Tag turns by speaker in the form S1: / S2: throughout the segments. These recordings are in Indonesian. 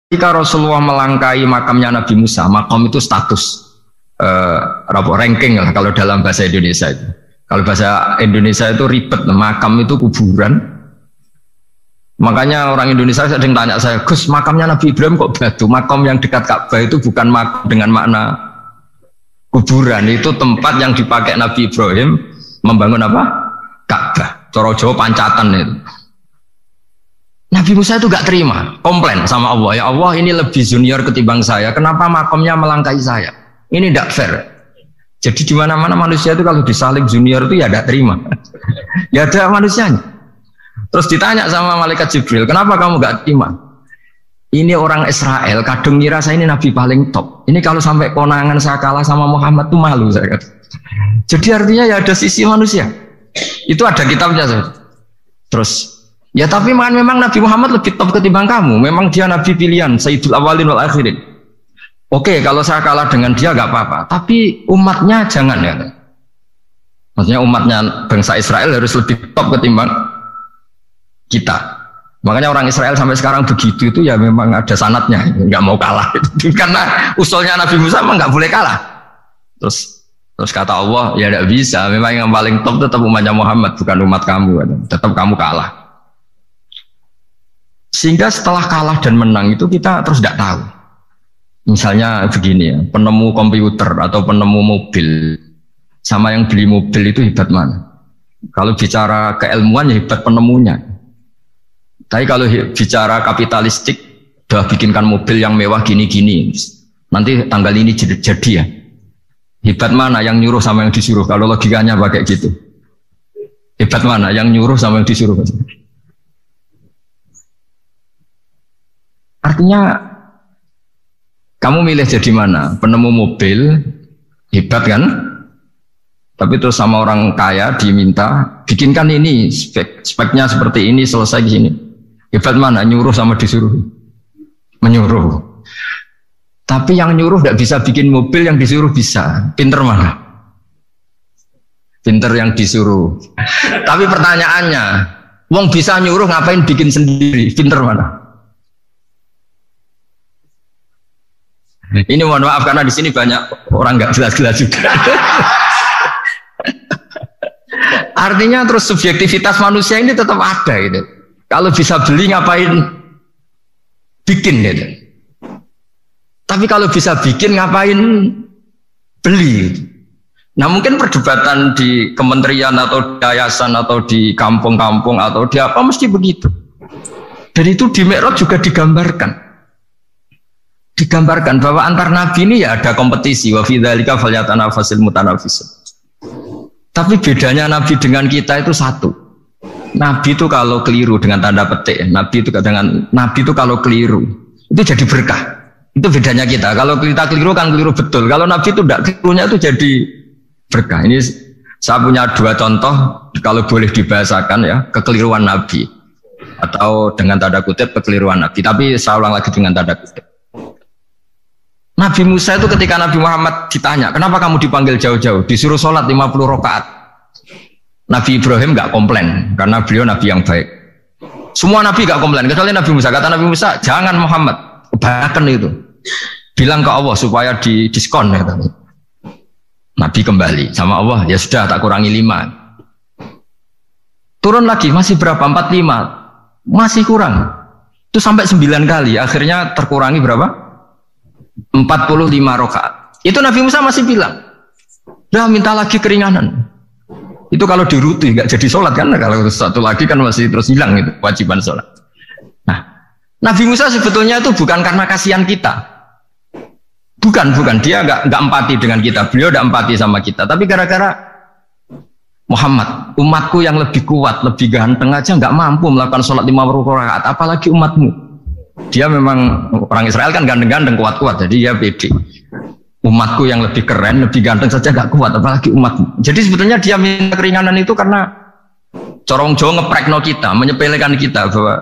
S1: Ketika Rasulullah melangkai makamnya Nabi Musa, makam itu status ranking lah kalau dalam bahasa Indonesia itu. Kalau bahasa Indonesia itu ribet, makam itu kuburan. Makanya orang Indonesia sering tanya saya, Gus, makamnya Nabi Ibrahim kok batu? Makam yang dekat Ka'bah itu bukan makam dengan makna kuburan, itu tempat yang dipakai Nabi Ibrahim membangun apa? Ka'bah. Cara Jawa pancatan itu. Nabi Musa itu gak terima, komplain sama Allah, ya Allah ini lebih junior ketimbang saya, kenapa makamnya melangkai saya? Ini tidak fair. Jadi di mana-mana manusia itu kalau disalib junior itu ya tidak terima. Ya ada manusianya. Terus ditanya sama malaikat Jibril, kenapa kamu gak terima? Ini orang Israel, kadang ngira saya ini Nabi paling top. Ini kalau sampai konangan saya kalah sama Muhammad tuh malu saya kata. Jadi artinya ya ada sisi manusia. Itu ada kitabnya. Terus ya tapi memang Nabi Muhammad lebih top ketimbang kamu. Memang dia Nabi pilihan, Sayyidul Awalin wal Akhirin. Oke, kalau saya kalah dengan dia gak apa-apa. Tapi umatnya jangan ya. Maksudnya umatnya bangsa Israel harus lebih top ketimbang kita. Makanya orang Israel sampai sekarang begitu itu ya memang ada sanatnya. Gak mau kalah. Karena usulnya Nabi Musa memang gak boleh kalah. Terus kata Allah, ya tidak bisa. Memang yang paling top tetap umatnya Muhammad, bukan umat kamu. Tetap kamu kalah. Sehingga setelah kalah dan menang itu kita terus tidak tahu. Misalnya begini ya, penemu komputer atau penemu mobil sama yang beli mobil itu hebat mana? Kalau bicara keilmuan ya hebat penemunya. Tapi kalau bicara kapitalistik, udah bikinkan mobil yang mewah gini-gini, nanti tanggal ini jadi ya. Hebat mana yang nyuruh sama yang disuruh? Kalau logikanya pakai gitu. Hebat mana yang nyuruh sama yang disuruh? Artinya kamu milih jadi mana? Penemu mobil hebat kan? Tapi terus sama orang kaya diminta bikinkan ini speknya seperti ini, selesai di sini. Hebat mana? Nyuruh sama disuruh? Menyuruh. Tapi yang nyuruh tidak bisa bikin mobil, yang disuruh bisa. Pinter mana? Pinter yang disuruh. Tapi pertanyaannya, wong bisa nyuruh ngapain bikin sendiri? Pinter mana? Ini mohon maaf karena di sini banyak orang nggak jelas-jelas juga. Artinya terus subjektivitas manusia ini tetap ada gitu. Kalau bisa beli ngapain bikin gitu. Tapi kalau bisa bikin ngapain beli. Nah mungkin perdebatan di kementerian atau di yayasan atau di kampung-kampung atau di apa mesti begitu. Dan itu di Mi'raj juga digambarkan bahwa antar nabi ini ya ada kompetisi, wa fi dzalika falyatanafasil mutanafisun. Tapi bedanya nabi dengan kita itu satu. Nabi itu kalau keliru dengan tanda petik, nabi itu kalau keliru itu jadi berkah. Itu bedanya kita. Kalau kita keliru kan keliru betul. Kalau nabi itu tidak, kelirunya itu jadi berkah. Ini saya punya dua contoh kalau boleh dibahasakan ya, kekeliruan nabi atau dengan tanda kutip kekeliruan nabi. Tapi saya ulang lagi dengan tanda kutip. Nabi Musa itu ketika Nabi Muhammad ditanya, kenapa kamu dipanggil jauh-jauh? Disuruh sholat 50 rakaat. Nabi Ibrahim gak komplain, karena beliau Nabi yang baik. Semua Nabi gak komplain, kecuali Nabi Musa. Kata Nabi Musa, jangan Muhammad, kebanyakan itu. Bilang ke Allah supaya didiskon. Ya. Nabi kembali sama Allah, ya sudah tak kurangi 5. Turun lagi, masih berapa? 45. Masih kurang. Itu sampai 9 kali, akhirnya terkurangi berapa? 45 rakaat. Itu Nabi Musa masih bilang, dah minta lagi keringanan. Itu kalau diruti nggak jadi sholat kan? Kalau satu lagi kan masih terus hilang itu kewajiban sholat. Nah, Nabi Musa sebetulnya itu bukan karena kasihan kita, bukan dia nggak empati dengan kita. Beliau nggak empati sama kita, tapi gara-gara Muhammad, umatku yang lebih kuat, lebih ganteng aja nggak mampu melakukan sholat 50 rakaat, apalagi umatmu. Dia memang orang Israel kan ganteng-ganteng, kuat-kuat, jadi dia pede. Umatku yang lebih keren, lebih ganteng saja gak kuat, apalagi umatmu. Jadi sebetulnya dia minta keringanan itu karena corong Jawa ngeprekno kita, menyepelekan kita bahwa.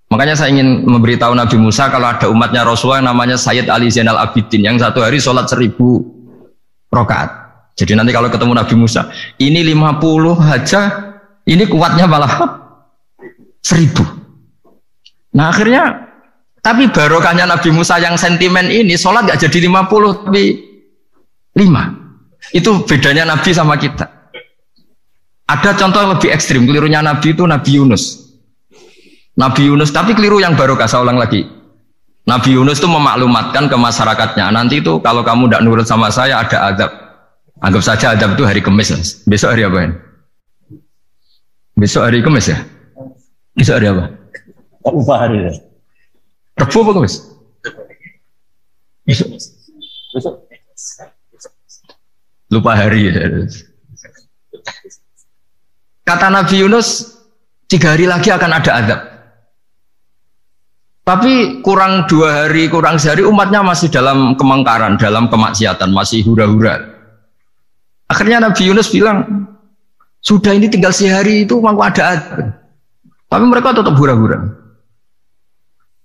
S1: Makanya saya ingin memberitahu Nabi Musa kalau ada umatnya Rasulullah yang namanya Sayyid Ali Zainal Abidin yang satu hari sholat 1000 rakaat. Jadi nanti kalau ketemu Nabi Musa, ini 50 aja, ini kuatnya malah 1000. Nah akhirnya Tapi barokahnya Nabi Musa yang sentimen ini, sholat gak jadi 50 tapi 5. Itu bedanya Nabi sama kita. Ada contoh yang lebih ekstrim, kelirunya Nabi itu Nabi Yunus. Nabi Yunus, tapi keliru yang barokah, saya ulang lagi. Nabi Yunus itu memaklumatkan ke masyarakatnya, nanti itu kalau kamu tidak nurut sama saya ada azab. Anggap saja azab itu hari Kamis. Besok hari apa ini? Besok hari Kamis ya? Besok hari apa?
S2: Lupa hari ya.
S1: Rebu apa Kamis? Besok. Lupa hari ya. Kata Nabi Yunus, 3 hari lagi akan ada azab. Tapi kurang 2 hari, kurang sehari umatnya masih dalam kemungkaran, dalam kemaksiatan, masih hura-hura. Akhirnya Nabi Yunus bilang, sudah ini tinggal sehari itu mau ada azab. Tapi mereka tetap hura-hura.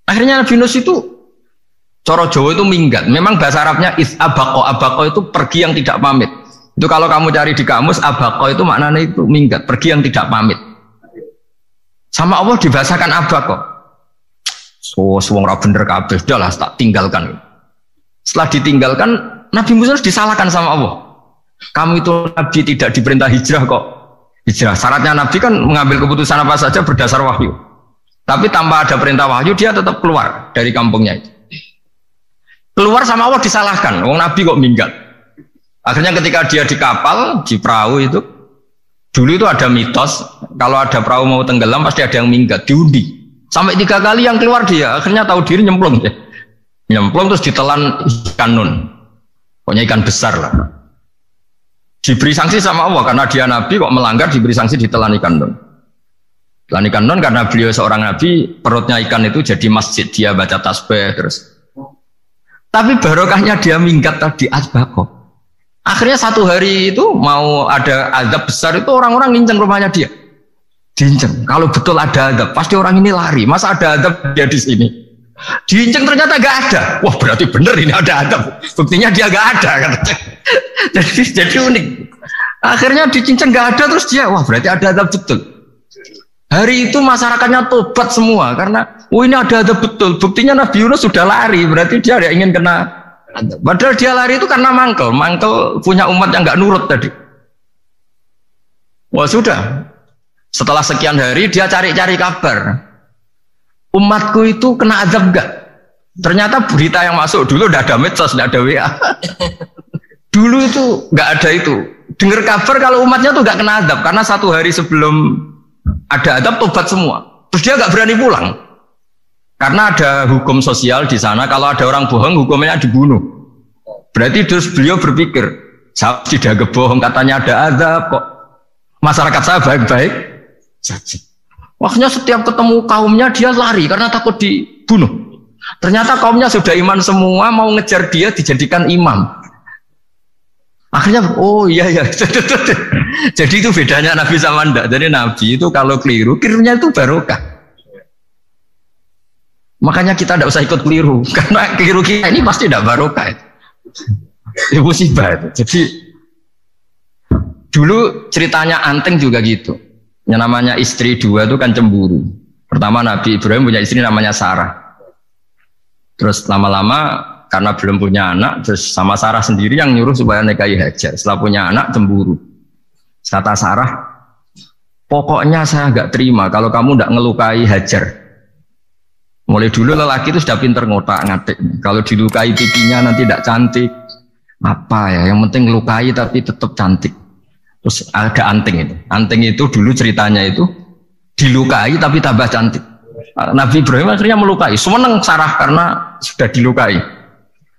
S1: Akhirnya Nabi Yunus itu, coro Jawa itu minggat. Memang bahasa Arabnya abako. Abako itu pergi yang tidak pamit. Itu kalau kamu cari di kamus, abako itu maknanya itu minggat, pergi yang tidak pamit. Sama Allah dibahasakan abako. So, wong ra bener kabeh, udahlah tak tinggalkan. Setelah ditinggalkan, Nabi Musa disalahkan sama Allah. Kamu itu Nabi tidak diperintah hijrah kok. Hijrah, syaratnya Nabi kan mengambil keputusan apa saja berdasar wahyu. Tapi tanpa ada perintah wahyu, dia tetap keluar dari kampungnya itu. Keluar sama Allah disalahkan, wong Nabi kok minggat. Akhirnya ketika dia di kapal, di perahu itu, dulu itu ada mitos, kalau ada perahu mau tenggelam pasti ada yang minggat, diundi. Sampai 3 kali yang keluar dia, akhirnya tahu diri nyemplung ya. Nyemplung terus ditelan ikan nun. Pokoknya ikan besar lah. Diberi sanksi sama Allah karena dia Nabi kok melanggar, diberi sanksi ditelan ikan nun. Telan ikan nun karena beliau seorang Nabi, perutnya ikan itu jadi masjid, dia baca tasbih terus. Tapi barokahnya dia minggat tadi asbako. Akhirnya 1 hari itu mau ada azab besar itu orang-orang nginceng rumahnya dia. Diinceng. Kalau betul ada azab, pasti orang ini lari. Masa ada azab dia di sini? Diinceng ternyata gak ada. Wah berarti bener ini ada azab. Buktinya dia gak ada. Katanya. jadi unik. Akhirnya dicinceng gak ada terus dia. Wah berarti ada azab betul. Hari itu masyarakatnya tobat semua karena ini ada azab betul. Buktinya Nabi Yunus sudah lari. Berarti dia tidak ingin kena azab. Padahal dia lari itu karena mangkel. Mangkel punya umat yang gak nurut tadi. Wah sudah. Setelah sekian hari dia cari-cari kabar. Umatku itu kena azab enggak? Ternyata berita yang masuk dulu udah ada medsos, udah ada WA. Dulu itu enggak ada itu. Dengar kabar kalau umatnya tuh enggak kena azab karena 1 hari sebelum ada azab tobat semua. Terus dia enggak berani pulang. Karena ada hukum sosial di sana, kalau ada orang bohong hukumnya dibunuh. Berarti terus beliau berpikir, saya tidak bohong katanya ada azab kok. Masyarakat saya baik-baik saja. Waktunya setiap ketemu kaumnya dia lari karena takut dibunuh. Ternyata kaumnya sudah iman semua, mau ngejar dia dijadikan imam. Akhirnya, oh iya. Jadi itu bedanya Nabi sama ndak. Jadi Nabi itu kalau kelirunya itu barokah. Makanya kita tidak usah ikut keliru. Karena keliru kita ini pasti tidak barokah. Itu musibah itu. Jadi dulu ceritanya Anteng juga gitu. Yang namanya istri 2 itu kan cemburu. Pertama Nabi Ibrahim punya istri namanya Sarah. Terus lama-lama karena belum punya anak, terus sama Sarah sendiri yang nyuruh supaya nikahi Hajar. Setelah punya anak cemburu. Kata Sarah, pokoknya saya nggak terima kalau kamu nggak ngelukai Hajar. Mulai dulu lelaki itu sudah pinter ngotak-ngatik. Kalau dilukai pipinya nanti tidak cantik. Apa ya? Yang penting ngelukai tapi tetap cantik. Terus ada Anteng itu. Anteng itu dulu ceritanya itu dilukai tapi tambah cantik. Nabi Ibrahim akhirnya melukai. Seneng Sarah karena sudah dilukai.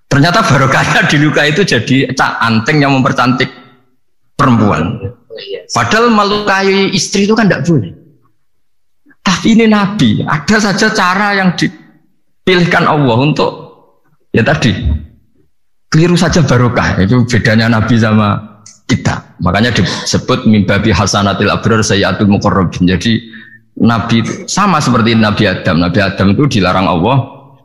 S1: Ternyata barokahnya dilukai itu jadi Anteng yang mempercantik perempuan. Padahal melukai istri itu kan tidak boleh. Tapi ini Nabi. Ada saja cara yang dipilihkan Allah untuk ya tadi keliru saja barokah. Itu bedanya Nabi sama kita. Makanya disebut mimbabi hasanatil abrar sayyatul muqarrabin. Jadi Nabi sama seperti Nabi Adam. Nabi Adam itu dilarang Allah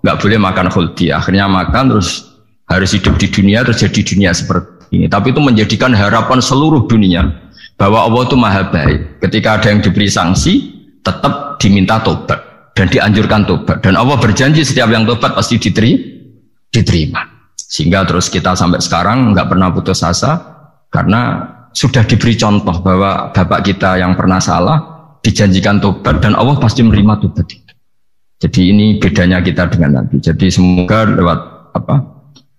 S1: nggak boleh makan khuldi. Akhirnya makan terus harus hidup di dunia, terus jadi dunia seperti ini. Tapi itu menjadikan harapan seluruh dunia bahwa Allah itu maha baik. Ketika ada yang diberi sanksi tetap diminta tobat. dan dianjurkan tobat. Dan Allah berjanji setiap yang tobat pasti diterima. Sehingga terus kita sampai sekarang nggak pernah putus asa karena sudah diberi contoh bahwa bapak kita yang pernah salah dijanjikan tobat dan Allah pasti menerima tobat itu. Jadi ini bedanya kita dengan Nabi. Jadi semoga lewat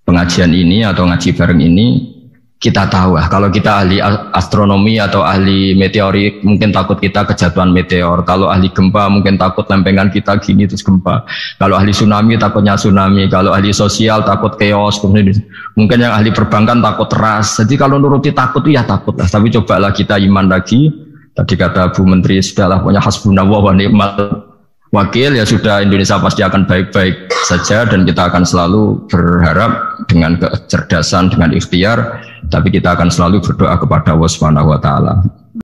S1: pengajian ini atau ngaji bareng ini kita tahu kalau kita ahli astronomi atau ahli meteorik mungkin takut kita kejatuhan meteor. Kalau ahli gempa mungkin takut lempengan kita gini terus gempa. Kalau ahli tsunami takutnya tsunami. Kalau ahli sosial takut chaos. Mungkin yang ahli perbankan takut ras. Jadi kalau nuruti takut ya takut lah. Tapi cobalah kita iman lagi. Tadi kata Bu Menteri sudahlah punya hasbunallah wa ni'mal wakil, ya sudah, Indonesia pasti akan baik-baik saja dan kita akan selalu berharap dengan kecerdasan, dengan ikhtiar, tapi kita akan selalu berdoa kepada Allah Subhanahu wa taala.